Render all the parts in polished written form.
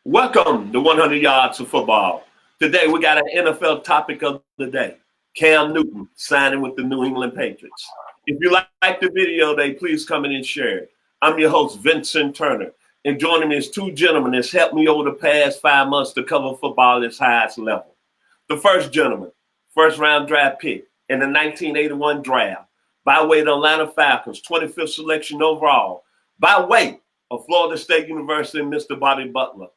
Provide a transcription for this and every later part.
Welcome to 100 Yards of Football. Today we got an NFL topic of the day. Cam Newton signing with the New England Patriots. If you like the video today, please come in and share it. I'm your host, Vincent Turner, and joining me is two gentlemen that's helped me over the past 5 months to cover football at its highest level. The first gentleman, first round draft pick in the 1981 draft, by way of the Atlanta Falcons, 25th selection overall, by way of Florida State University, Mr. Bobby Butler.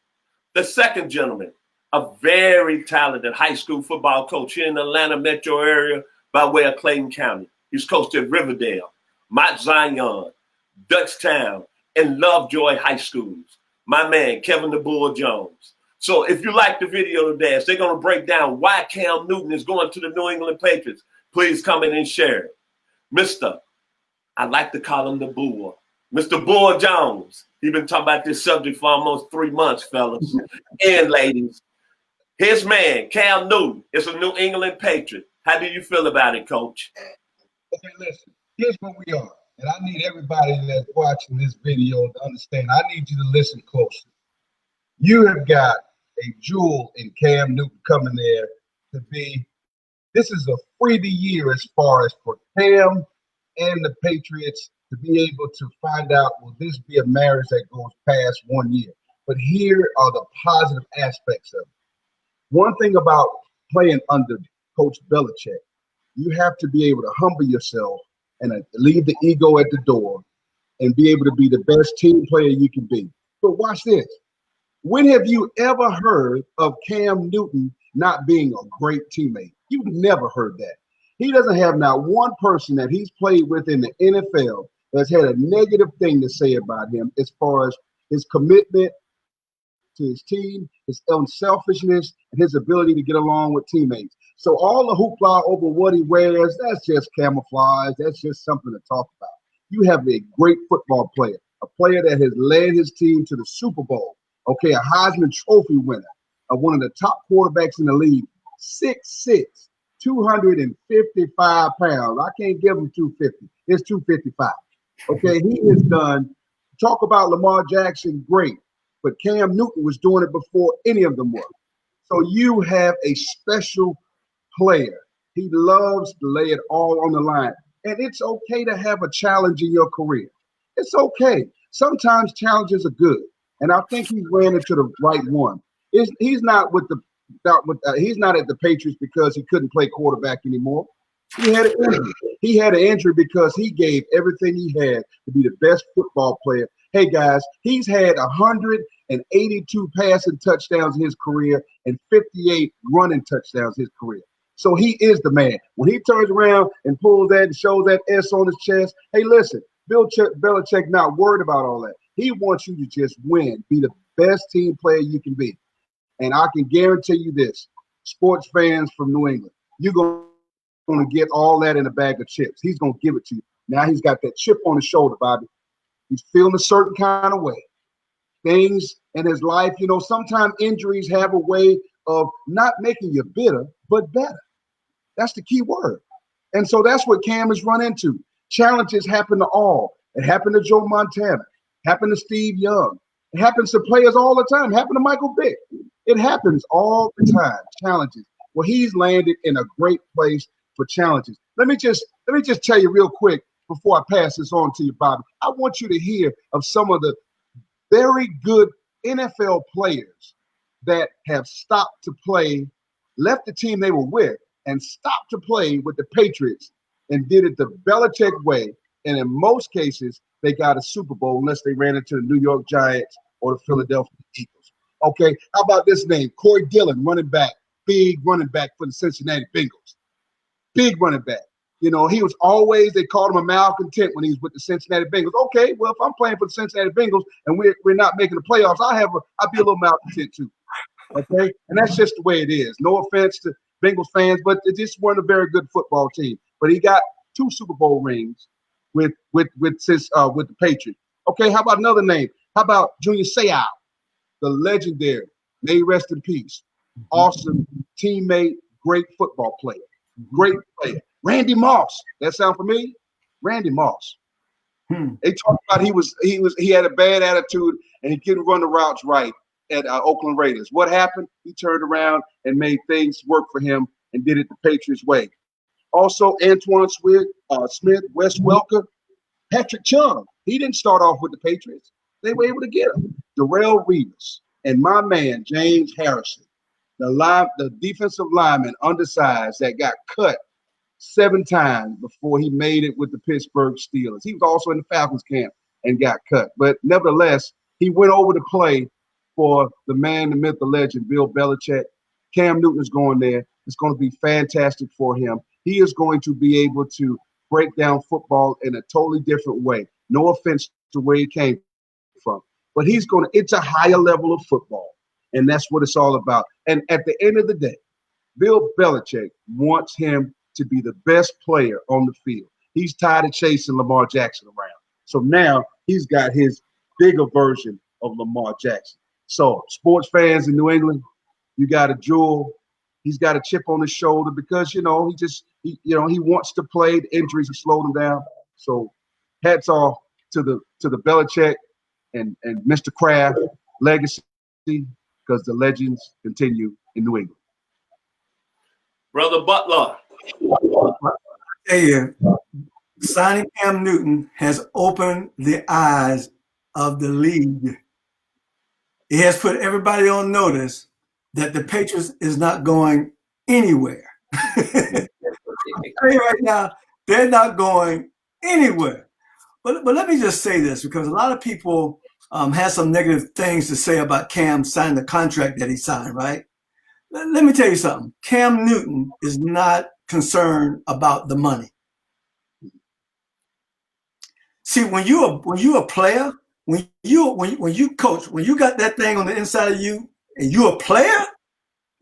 The second gentleman, a very talented high school football coach here in the Atlanta metro area by way of Clayton County. He's coached at Riverdale, Mount Zion, Dutchtown, and Lovejoy High Schools. My man, Kevin the Bull Jones. So if you like the video today, they're going to break down why Cam Newton is going to the New England Patriots. Please come in and share it. I like to call him the Bull. Mr. Bull Jones. He's been talking about this subject for almost 3 months, fellas and ladies. His man, Cam Newton, is a New England Patriot. How do you feel about it, Coach? Okay, listen. Here's what we are. And I need everybody that's watching this video to understand. I need you to listen closely. You have got a jewel in Cam Newton coming there to be. This is a freebie year as far as for Cam and the Patriots to be able to find out, will this be a marriage that goes past 1 year? But here are the positive aspects of it. One thing about playing under Coach Belichick, you have to be able to humble yourself and leave the ego at the door and be able to be the best team player you can be. But watch this. When have you ever heard of Cam Newton not being a great teammate? You've never heard that. He doesn't have not one person that he's played with in the NFL that's had a negative thing to say about him as far as his commitment to his team, his unselfishness, and his ability to get along with teammates. So all the hoopla over what he wears, that's just camouflage. That's just something to talk about. You have a great football player, a player that has led his team to the Super Bowl, okay, a Heisman Trophy winner, one of the top quarterbacks in the league, 6'6", 255 pounds. I can't give him 250. It's 255. Okay, he is done. Talk about Lamar Jackson, great. But Cam Newton was doing it before any of them were. So you have a special player. He loves to lay it all on the line. And it's okay to have a challenge in your career. It's okay. Sometimes challenges are good. And I think he ran into the right one. He's not at the Patriots because he couldn't play quarterback anymore. He had an injury. He had an injury because he gave everything he had to be the best football player. Hey, guys, he's had 182 passing touchdowns in his career and 58 running touchdowns in his career. So he is the man. When he turns around and pulls that and shows that S on his chest, hey, listen, Bill Belichick not worried about all that. He wants you to just win, be the best team player you can be. And I can guarantee you this, sports fans from New England, you're going to get all that in a bag of chips. He's going to give it to you. Now he's got that chip on his shoulder, Bobby. He's feeling a certain kind of way. Things in his life, sometimes injuries have a way of not making you bitter, but better. That's the key word. And so that's what Cam has run into. Challenges happen to all. It happened to Joe Montana. It happened to Steve Young. It happens to players all the time. It happened to Michael Vick. It happens all the time. Challenges. Well, he's landed in a great place for challenges. Let me just tell you real quick before I pass this on to you, Bobby. I want you to hear of some of the very good NFL players that have stopped to play, left the team they were with, and stopped to play with the Patriots and did it the Belichick way. And in most cases, they got a Super Bowl unless they ran into the New York Giants or the Philadelphia Eagles. Okay, how about this name? Corey Dillon, running back, big running back for the Cincinnati Bengals. Big running back. He was always, they called him a malcontent when he was with the Cincinnati Bengals. Okay, well, if I'm playing for the Cincinnati Bengals and we're not making the playoffs, I'll be a little malcontent too. Okay, and that's just the way it is. No offense to Bengals fans, but they just weren't a very good football team. But he got 2 Super Bowl rings with the Patriots. Okay, how about another name? How about Junior Seau, the legendary, may he rest in peace, awesome teammate, great football player, great player. Randy Moss, that sound familiar? Randy Moss. They talked about he had a bad attitude and he couldn't run the routes right. at Oakland Raiders. What happened? He turned around and made things work for him and did it the Patriots way. Also, Antoine Smith, Wes Welker, Patrick Chung. He didn't start off with the Patriots. They were able to get him. Darrell Reeves and my man, James Harrison, the defensive lineman, undersized, that got cut 7 times before he made it with the Pittsburgh Steelers. He was also in the Falcons camp and got cut. But nevertheless, he went over to play for the man, the myth, the legend, Bill Belichick. Cam Newton is going there. It's going to be fantastic for him. He is going to be able to break down football in a totally different way. No offense to where he came from, but it's a higher level of football, and that's what it's all about. And at the end of the day, Bill Belichick wants him to be the best player on the field. He's tired of chasing Lamar Jackson around. So now he's got his bigger version of Lamar Jackson. So sports fans in New England, you got a jewel. He's got a chip on his shoulder because, he wants to play. The injuries have slowed him down. So hats off to the Belichick and Mr. Kraft legacy, because the legends continue in New England. Brother Butler. Hey, signing Cam Newton has opened the eyes of the league. It has put everybody on notice that the Patriots is not going anywhere. I'll tell you right now, they're not going anywhere. But let me just say this, because a lot of people have some negative things to say about Cam signing the contract that he signed, right? Let me tell you something. Cam Newton is not concerned about the money. See, when you a player, when you coach, when you got that thing on the inside of you and you a player,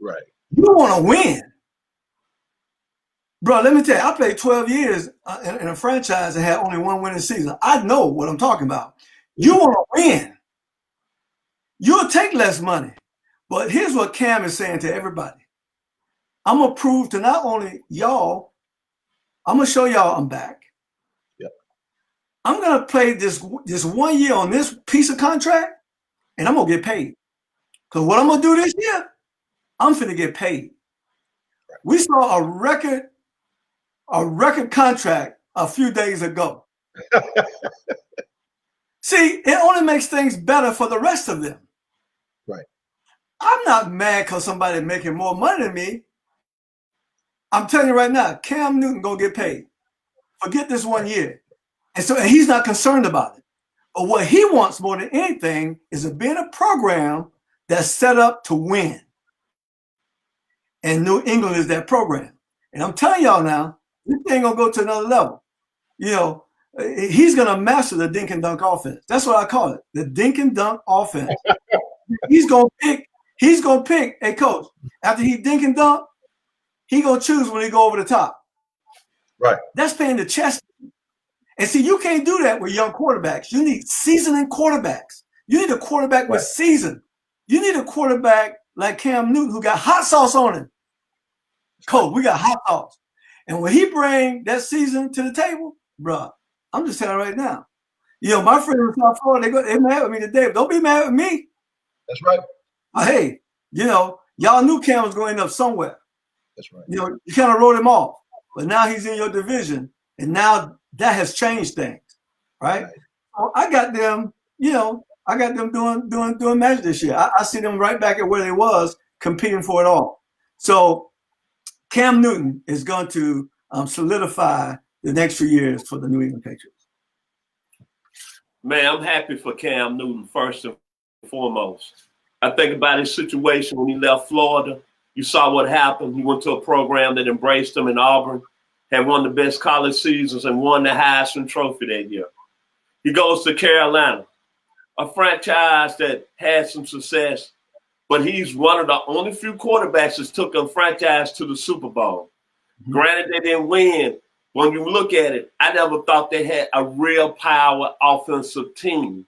right? You want to win. Bro, let me tell you, I played 12 years in a franchise and had only one winning season. I know what I'm talking about. You want to win. You'll take less money. But here's what Cam is saying to everybody. I'm going to prove to not only y'all, I'm going to show y'all I'm back. Yep. I'm going to play this 1 year on this piece of contract, and I'm going to get paid. Because what I'm going to do this year, I'm finna get paid. We saw a record contract a few days ago. See, it only makes things better for the rest of them. Right. I'm not mad because somebody's making more money than me. I'm telling you right now, Cam Newton gonna get paid. Forget this 1 year. And he's not concerned about it. But what he wants more than anything is to be in a program that's set up to win. And New England is that program. And I'm telling y'all now, this thing gonna go to another level. He's gonna master the dink and dunk offense. That's what I call it, the dink and dunk offense. He's gonna pick, hey coach, after he dink and dunk, he gonna choose when he go over the top. Right. That's paying the chest. And see, you can't do that with young quarterbacks. You need seasoning quarterbacks. You need a quarterback with season. You need a quarterback like Cam Newton who got hot sauce on him. Coach, we got hot sauce. And when he bring that season to the table, bro, I'm just telling you right now. My friends in South Florida, they mad with me today. Don't be mad with me. That's right. Hey, y'all knew Cam was going to end up somewhere. That's right. You kind of wrote him off. But now he's in your division, and now that has changed things, right? So I got them, doing magic this year. I see them right back at where they was competing for it all. So Cam Newton is going to solidify the next few years for the New England Patriots. Man, I'm happy for Cam Newton first and foremost. I think about his situation when he left Florida. You saw what happened. He went to a program that embraced him in Auburn, had one of the best college seasons, and won the Heisman Trophy that year. He goes to Carolina, a franchise that had some success, but he's one of the only few quarterbacks that took a franchise to the Super Bowl. Mm-hmm. Granted, they didn't win. When you look at it, I never thought they had a real power offensive team.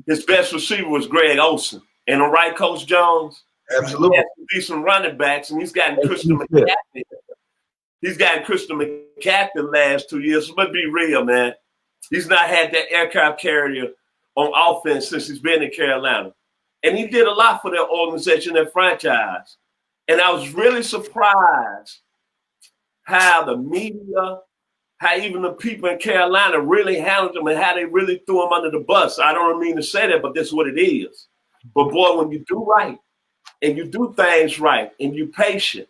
His best receiver was Greg Olsen. And all right, Coach Jones? Absolutely. He has some decent running backs, and he's gotten Christian McCaffrey. He's gotten Christian McCaffrey the last 2 years. So let's be real, man. He's not had that aircraft carrier on offense since he's been in Carolina. And he did a lot for their organization and franchise. And I was really surprised how the media, how even the people in Carolina really handled him and how they really threw him under the bus. I don't mean to say that, but that's what it is. But boy, when you do right and you do things right and you're patient,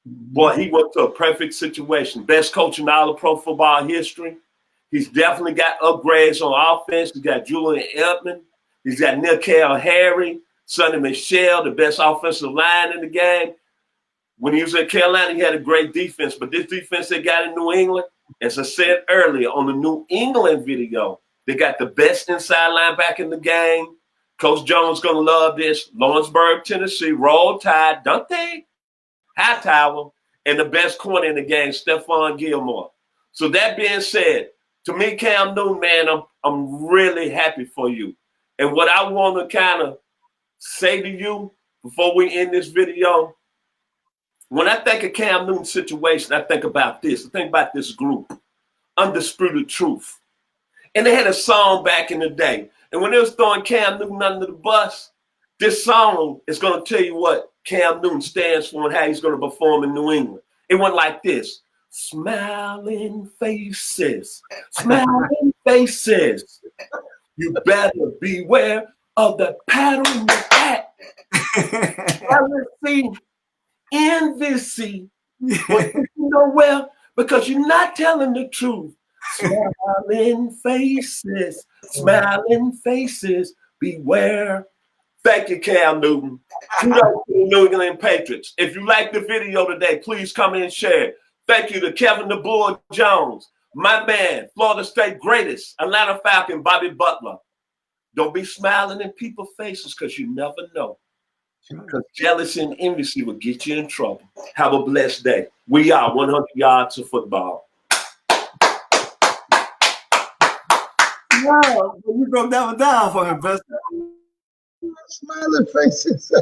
boy, he went to a perfect situation. Best coach in all of pro football history. He's definitely got upgrades on offense. He's got Julian Edelman. He's got N'Keal Harry, Sonny Michel, the best offensive line in the game. When he was at Carolina, he had a great defense. But this defense they got in New England, as I said earlier on the New England video, they got the best inside linebacker in the game. Coach Jones going to love this. Lawrenceburg, Tennessee, Roll Tide, don't they? Hightower, and the best corner in the game, Stephon Gilmore. So that being said, to me, Cam Newton, man, I'm really happy for you. And what I want to kind of say to you before we end this video, when I think of Cam Newton's situation, I think about this. I think about this group, Undisputed Truth. And they had a song back in the day. And when they was throwing Cam Newton under the bus, this song is going to tell you what Cam Newton stands for and how he's going to perform in New England. It went like this. Smiling faces, smiling faces. You better beware of the pat on your back. Jealousy, envy, what you know well, because you're not telling the truth. Smiling faces, beware. Thank you, Cam Newton. Kudos to the New England Patriots. If you like the video today, please come in and share it. Thank you to Kevin the Bull Jones, my man, Florida State greatest, Atlanta Falcon, Bobby Butler. Don't be smiling in people's faces because you never know. Because jealousy and envy will get you in trouble. Have a blessed day. We are 100 yards of football. Wow, you broke that one down for me, best. Smiling faces.